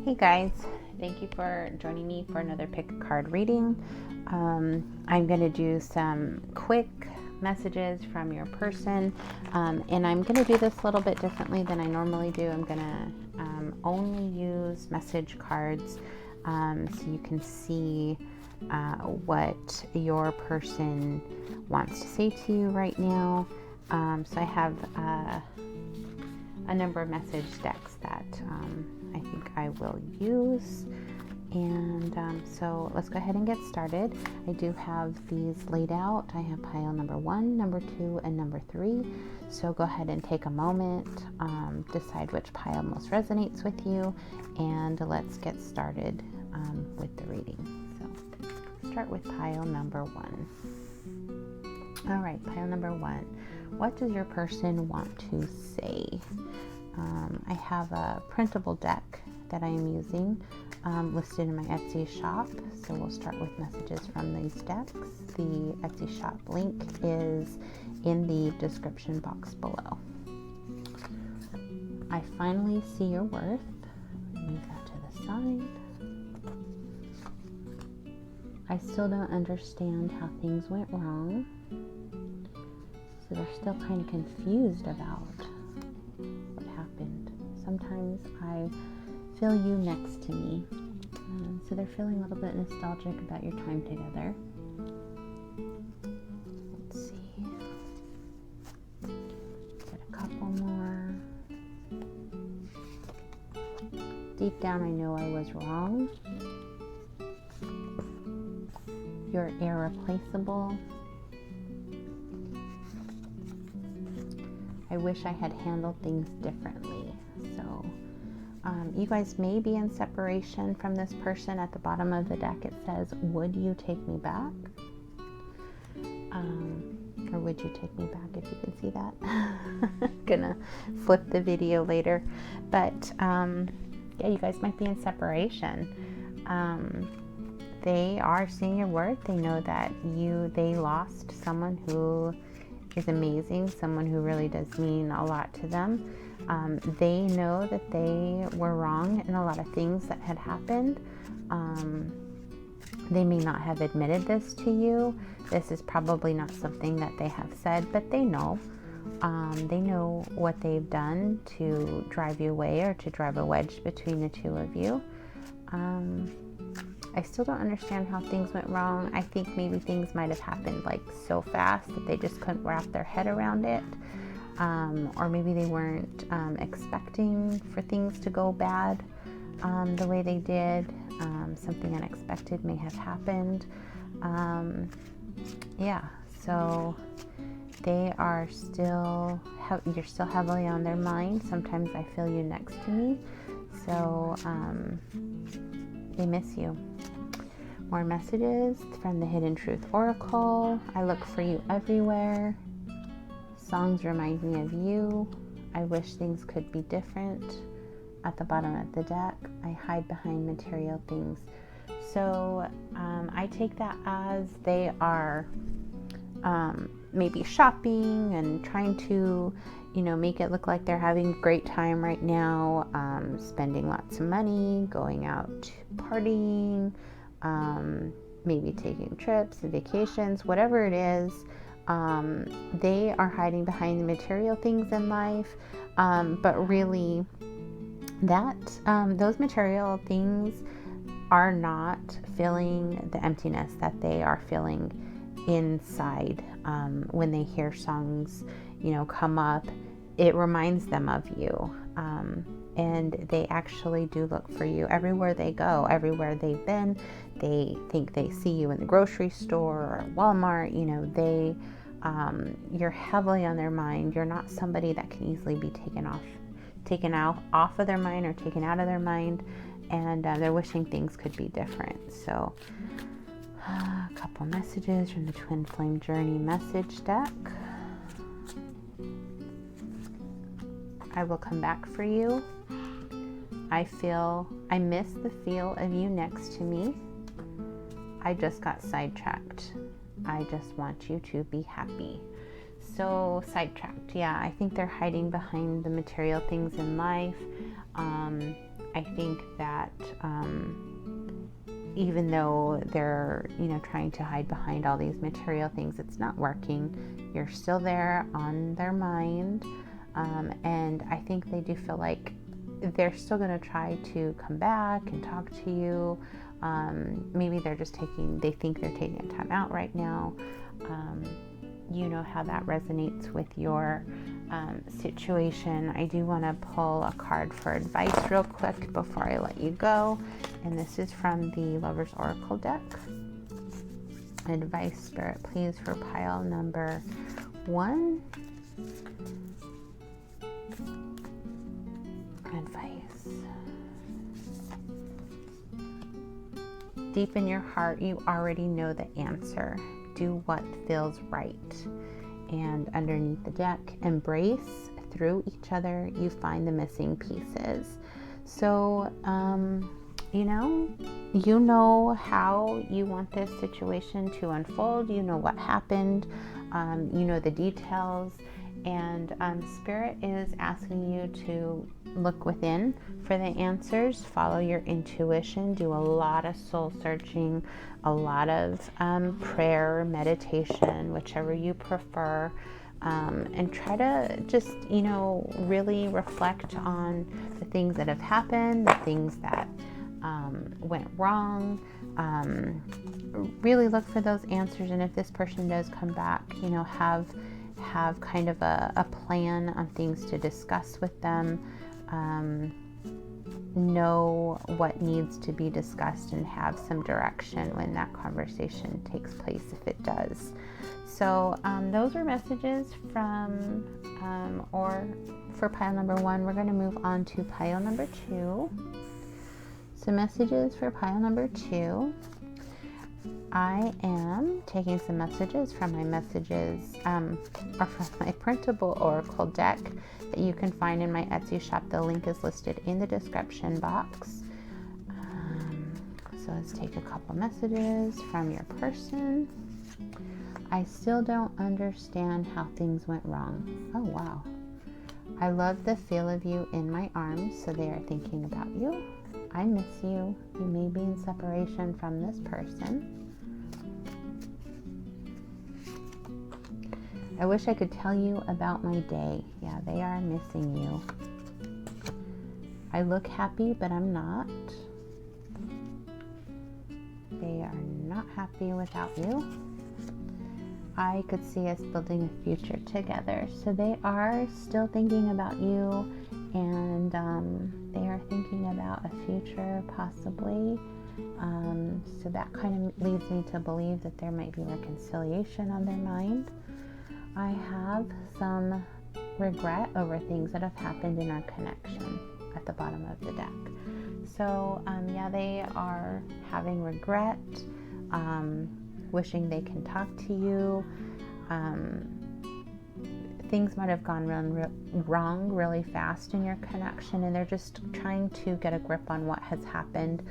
Hey guys, thank you for joining me for another pick a card reading. I'm going to do some quick messages from your person, and I'm going to do this a little bit differently than I normally do. I'm going to only use message cards so you can see what your person wants to say to you right now. So I have a number of message decks that I think I will use, and so let's go ahead and get started. I do have these laid out. I have pile number 1, number 2, and number 3, so go ahead and take a moment, decide which pile most resonates with you, and let's get started with the reading. So start with pile number 1. All right, pile number 1. What does your person want to say? I have a printable deck that I am using listed in my Etsy shop. So we'll start with messages from these decks. The Etsy shop link is in the description box below. I finally see your worth. Move that to the side. I still don't understand how things went wrong. So they're still kind of confused about what happened. Sometimes I feel you next to me. So they're feeling a little bit nostalgic about your time together. Let's see. Get a couple more. Deep down, I know I was wrong. You're irreplaceable. I wish I had handled things differently. So you guys may be in separation from this person. At the bottom of the deck it says, would you take me back? Or would you take me back, if you can see that. Gonna flip the video later. But yeah, you guys might be in separation. They are seeing your worth. They know that they lost someone who is amazing, someone who really does mean a lot to them. They know that they were wrong in a lot of things that had happened. They may not have admitted this to you. This is probably not something that they have said, but they know. They know what they've done to drive you away or to drive a wedge between the two of you. I still don't understand how things went wrong. I think maybe things might have happened like so fast that they just couldn't wrap their head around it. Or maybe they weren't expecting for things to go bad the way they did. Something unexpected may have happened. Yeah, so they are still, you're still heavily on their mind. Sometimes I feel you next to me. So they miss you. More messages from the Hidden Truth Oracle. I look for you everywhere. Songs remind me of you. I wish things could be different. At the bottom of the deck, I hide behind material things. So I take that as they are maybe shopping and trying to, make it look like they're having a great time right now, spending lots of money, going out partying, maybe taking trips and vacations, whatever it is. They are hiding behind the material things in life, but really those material things are not filling the emptiness that they are feeling inside. When they hear songs, come up, it reminds them of you. And they actually do look for you everywhere they go, everywhere they've been. They think they see you in the grocery store or Walmart. You're heavily on their mind. You're not somebody that can easily be taken off of their mind or taken out of their mind. And they're wishing things could be different. So a couple messages from the Twin Flame Journey message deck. I will come back for you. I miss the feel of you next to me. I just got sidetracked. I just want you to be happy. So sidetracked, yeah, I think they're hiding behind the material things in life. I think that even though they're, trying to hide behind all these material things, it's not working. You're still there on their mind. And I think they do feel like they're still going to try to come back and talk to you. Maybe they think they're taking a time out right now. You know how that resonates with your situation. I do want to pull a card for advice real quick before I let you go. And this is from the Lover's Oracle deck. Advice, Spirit, please, for pile number 1. Advice. Deep in your heart, you already know the answer. Do what feels right. And underneath the deck, embrace. Through each other, you find the missing pieces. So, you know how you want this situation to unfold. You know what happened. You know the details. And Spirit is asking you to look within for the answers, follow your intuition, do a lot of soul searching, a lot of prayer, meditation, whichever you prefer, and try to just, really reflect on the things that have happened, the things that went wrong. Really look for those answers, and if this person does come back, have kind of a plan on things to discuss with them. Know what needs to be discussed and have some direction when that conversation takes place, if it does. So those are messages from or for pile number 1. We're going to move on to pile number 2. So messages for pile number 2. I am taking some messages from my or from my printable oracle deck that you can find in my Etsy shop. The link is listed in the description box. So let's take a couple messages from your person. I still don't understand how things went wrong. Oh, wow. I love the feel of you in my arms, so they are thinking about you. I miss you. You may be in separation from this person. I wish I could tell you about my day. Yeah, they are missing you. I look happy, but I'm not. They are not happy without you. I could see us building a future together. So they are still thinking about you, and they are thinking about a future possibly. So that kind of leads me to believe that there might be reconciliation on their mind. I have some regret over things that have happened in our connection at the bottom of the deck. So they are having regret, wishing they can talk to you. Things might have gone wrong really fast in your connection, and they're just trying to get a grip on what has happened,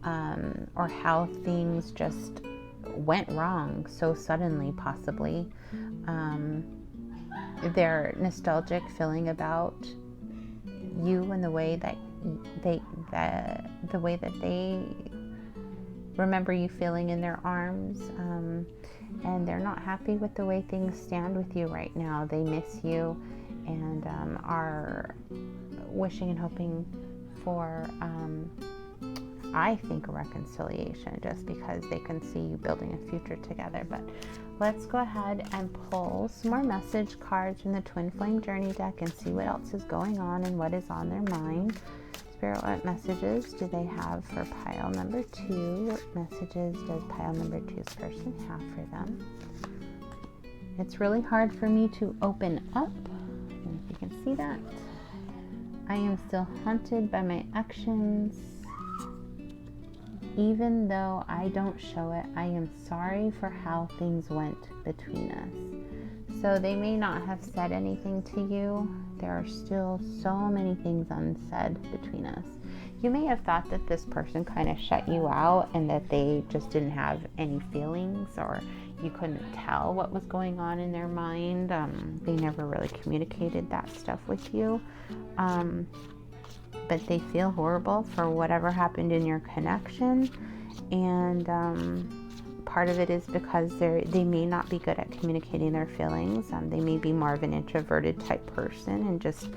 or how things just went wrong so suddenly, possibly. They're nostalgic, feeling about you and the way that they remember you feeling in their arms, and they're not happy with the way things stand with you right now. They miss you, and are wishing and hoping for I think a reconciliation, just because they can see you building a future together. But let's go ahead and pull some more message cards from the Twin Flame Journey deck and see what else is going on and what is on their mind. Spirit, what messages do they have for pile number 2? What messages does pile number 2's person have for them? It's really hard for me to open up. And if you can see that, I am still haunted by my actions. Even though I don't show it, I am sorry for how things went between us. So they may not have said anything to you. There are still so many things unsaid between us. You may have thought that this person kind of shut you out and that they just didn't have any feelings, or you couldn't tell what was going on in their mind. They never really communicated that stuff with you. but they feel horrible for whatever happened in your connection. And part of it is because they may not be good at communicating their feelings. They may be more of an introverted type person and just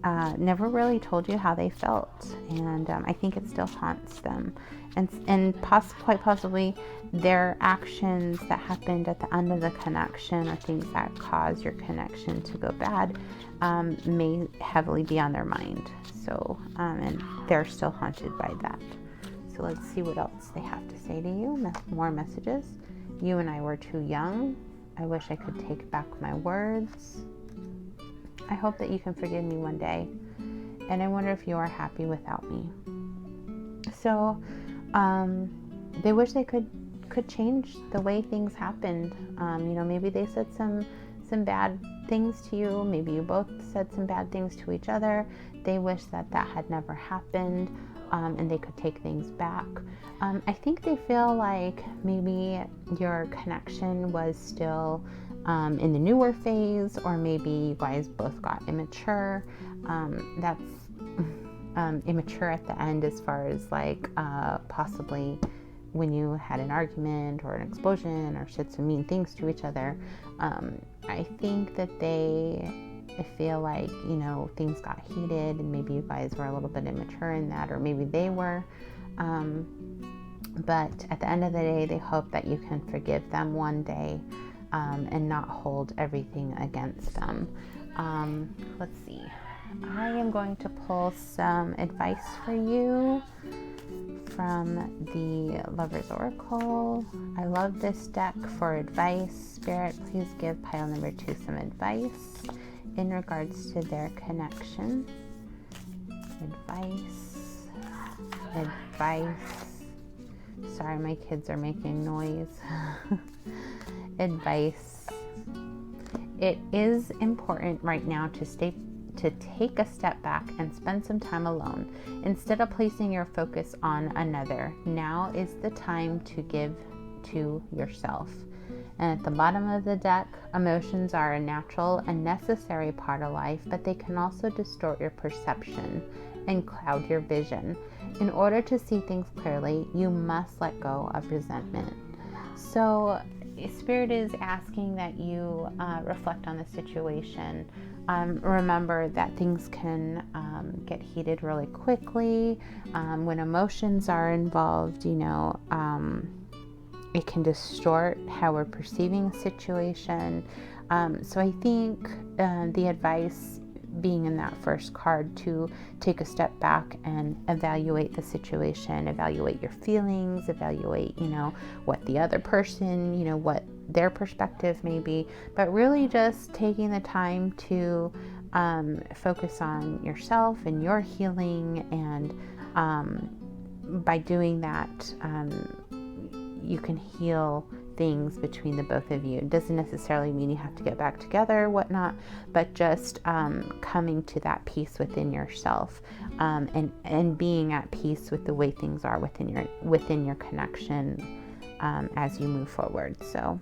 never really told you how they felt. And I think it still haunts them. And quite possibly their actions that happened at the end of the connection, or things that cause your connection to go bad, may heavily be on their mind. So, and they're still haunted by that. So let's see what else they have to say to you. More messages. You and I were too young. I wish I could take back my words. I hope that you can forgive me one day. And I wonder if you are happy without me. So, they wish they could change the way things happened. Maybe they said some bad things to you. Maybe you both said some bad things to each other. They wish that had never happened, and they could take things back. I think they feel like maybe your connection was still in the newer phase, or maybe you guys both got immature. That's immature at the end, as far as like possibly when you had an argument or an explosion or said some mean things to each other. I think that they feel like, things got heated, and maybe you guys were a little bit immature in that, or maybe they were. But at the end of the day, they hope that you can forgive them one day, and not hold everything against them. Let's see. I am going to pull some advice for you from the Lover's Oracle. I love this deck for advice. Spirit, please give pile number 2 some advice in regards to their connection. Advice. Sorry, my kids are making noise. Advice. It is important right now to take a step back and spend some time alone. Instead of placing your focus on another, now is the time to give to yourself. And at the bottom of the deck, emotions are a natural and necessary part of life, but they can also distort your perception and cloud your vision. In order to see things clearly, you must let go of resentment. So Spirit is asking that you reflect on the situation. Remember that things can get heated really quickly. When emotions are involved, it can distort how we're perceiving a situation. So I think the advice being in that first card, to take a step back and evaluate the situation, evaluate your feelings, evaluate, what the other person, what their perspective may be, but really just taking the time to focus on yourself and your healing. And by doing that, you can heal things between the both of you. It doesn't necessarily mean you have to get back together or whatnot, but just coming to that peace within yourself, and being at peace with the way things are within your connection as you move forward. So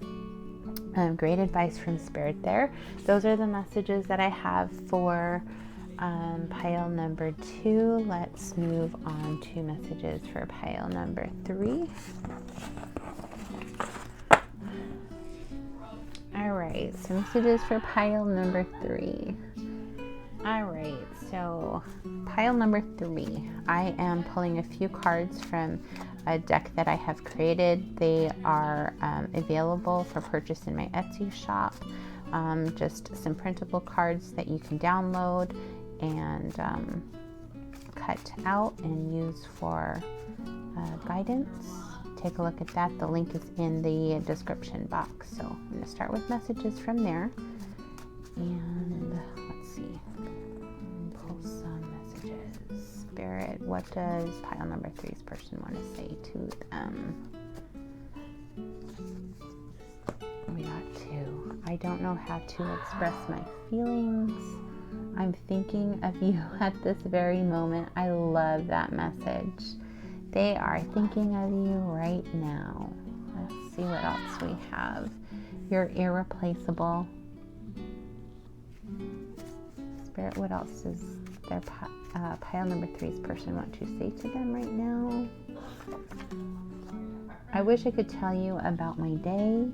great advice from Spirit there. Those are the messages that I have for pile number 2. Let's move on to messages for pile number 3. All right, so messages for pile number 3. All right, so pile number 3, I am pulling a few cards from a deck that I have created. They are available for purchase in my Etsy shop. Just some printable cards that you can download and cut out and use for guidance. Take a look at that. The link is in the description box. So I'm going to start with messages from there. And let's see. Pull some messages. Spirit, what does pile number 3's person want to say to them? We got 2. I don't know how to express my feelings. I'm thinking of you at this very moment. I love that message. They are thinking of you right now. Let's see what else we have. You're irreplaceable. Spirit, what else does their pile number 3's person want to say to them right now? I wish I could tell you about my day.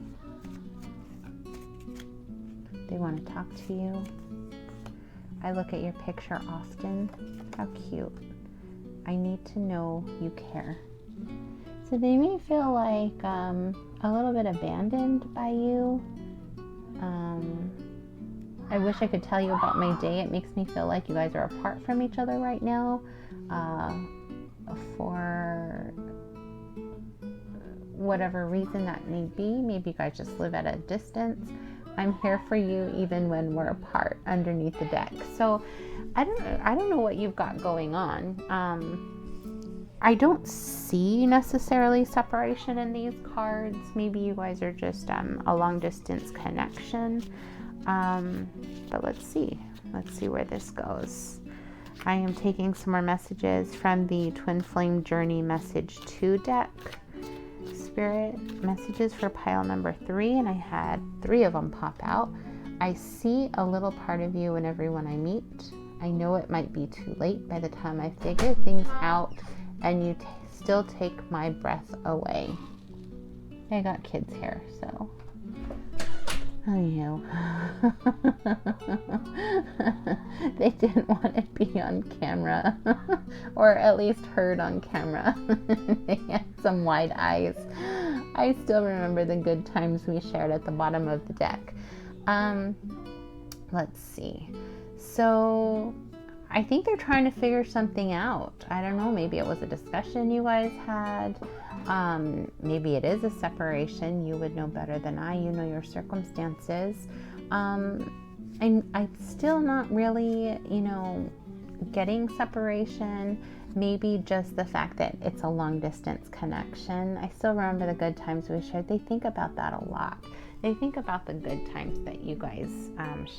They want to talk to you. I look at your picture often. How cute. I need to know you care. So they may feel like a little bit abandoned by you. I wish I could tell you about my day. It makes me feel like you guys are apart from each other right now. For whatever reason that may be. Maybe you guys just live at a distance. I'm here for you even when we're apart underneath the deck. So I don't know what you've got going on. I don't see necessarily separation in these cards. Maybe you guys are just a long distance connection. But let's see where this goes. I am taking some more messages from the Twin Flame Journey Message 2 deck. Spirit messages for pile number 3, and I had 3 of them pop out. I see a little part of you in everyone I meet. I know it might be too late by the time I figure things out, and you still take my breath away. I got kids here, so you. They didn't want to be on camera, or at least heard on camera. They had some wide eyes. I still remember the good times we shared at the bottom of the deck. Let's see. So I think they're trying to figure something out. I don't know, maybe it was a discussion you guys had. Maybe it is a separation. You would know better than I. You know your circumstances. I'm still not really, getting separation. Maybe just the fact that it's a long distance connection. I still remember the good times we shared. They think about that a lot. They think about the good times that you guys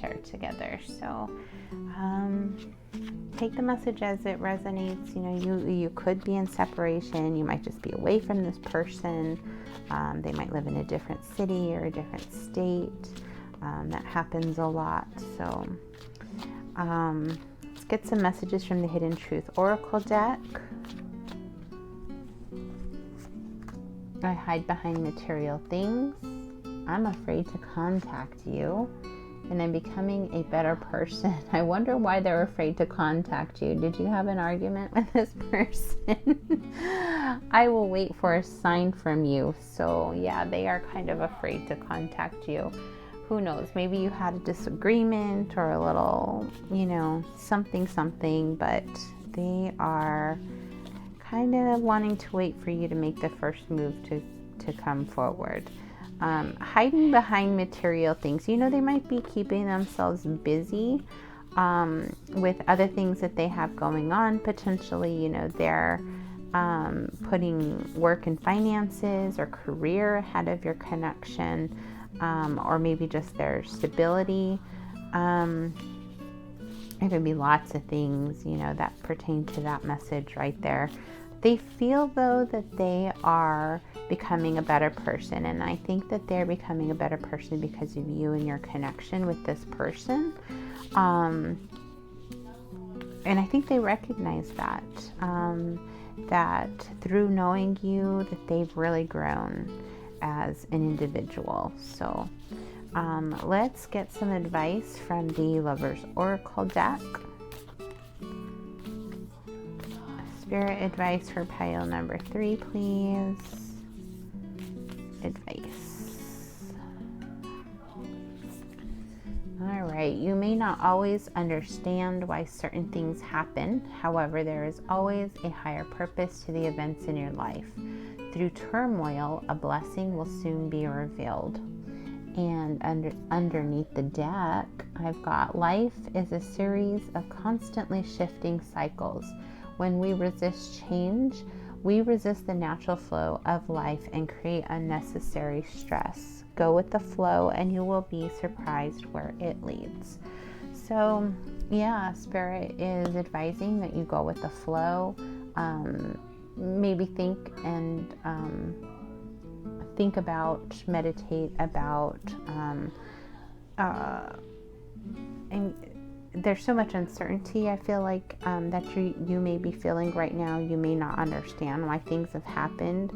shared together. So take the message as it resonates. You could be in separation. You might just be away from this person. They might live in a different city or a different state. That happens a lot. So let's get some messages from the Hidden Truth Oracle deck. I hide behind material things. I'm afraid to contact you, and I'm becoming a better person. I wonder why they're afraid to contact you. Did you have an argument with this person? I will wait for a sign from you. So yeah, they are kind of afraid to contact you. Who knows? Maybe you had a disagreement or a little, something, but they are kind of wanting to wait for you to make the first move to come forward. Hiding behind material things. They might be keeping themselves busy with other things that they have going on. Potentially, they're putting work and finances or career ahead of your connection, or maybe just their stability. It could be lots of things, that pertain to that message right there. They feel, though, that they are becoming a better person, and I think that they're becoming a better person because of you and your connection with this person. And I think they recognize that, that through knowing you, that they've really grown as an individual. So let's get some advice from the Lover's Oracle deck. Spirit advice for pile number 3, please. Advice. All right. You may not always understand why certain things happen. However, there is always a higher purpose to the events in your life. Through turmoil, a blessing will soon be revealed. And underneath the deck, I've got life is a series of constantly shifting cycles. When we resist change, we resist the natural flow of life and create unnecessary stress. Go with the flow and you will be surprised where it leads. So yeah, Spirit is advising that you go with the flow. Maybe think about, meditate about, and there's so much uncertainty, I feel like, that you may be feeling right now. You may not understand why things have happened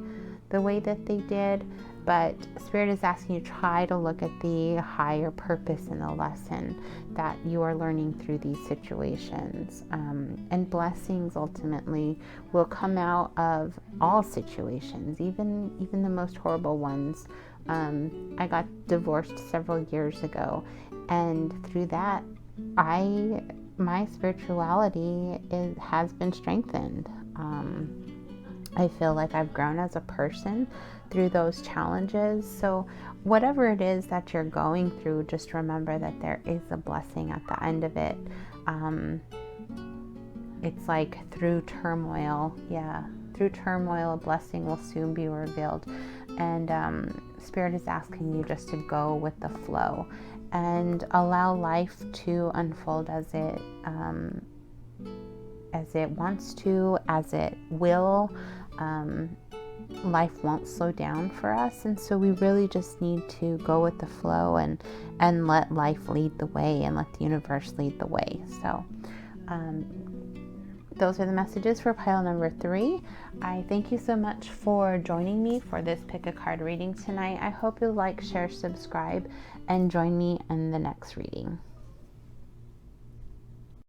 the way that they did, but Spirit is asking you to try to look at the higher purpose in the lesson that you are learning through these situations. And blessings ultimately will come out of all situations, even the most horrible ones. I got divorced several years ago, and through that, my spirituality has been strengthened. I feel like I've grown as a person through those challenges. So whatever it is that you're going through, just remember that there is a blessing at the end of it. It's like through turmoil, a blessing will soon be revealed. And Spirit is asking you just to go with the flow and allow life to unfold as it wants to, as it will. Life won't slow down for us, and so we really just need to go with the flow and let life lead the way, and let the universe lead the way. So those are the messages for pile number 3. I thank you so much for joining me for this pick a card reading tonight. I hope you'll like, share, subscribe, and join me in the next reading.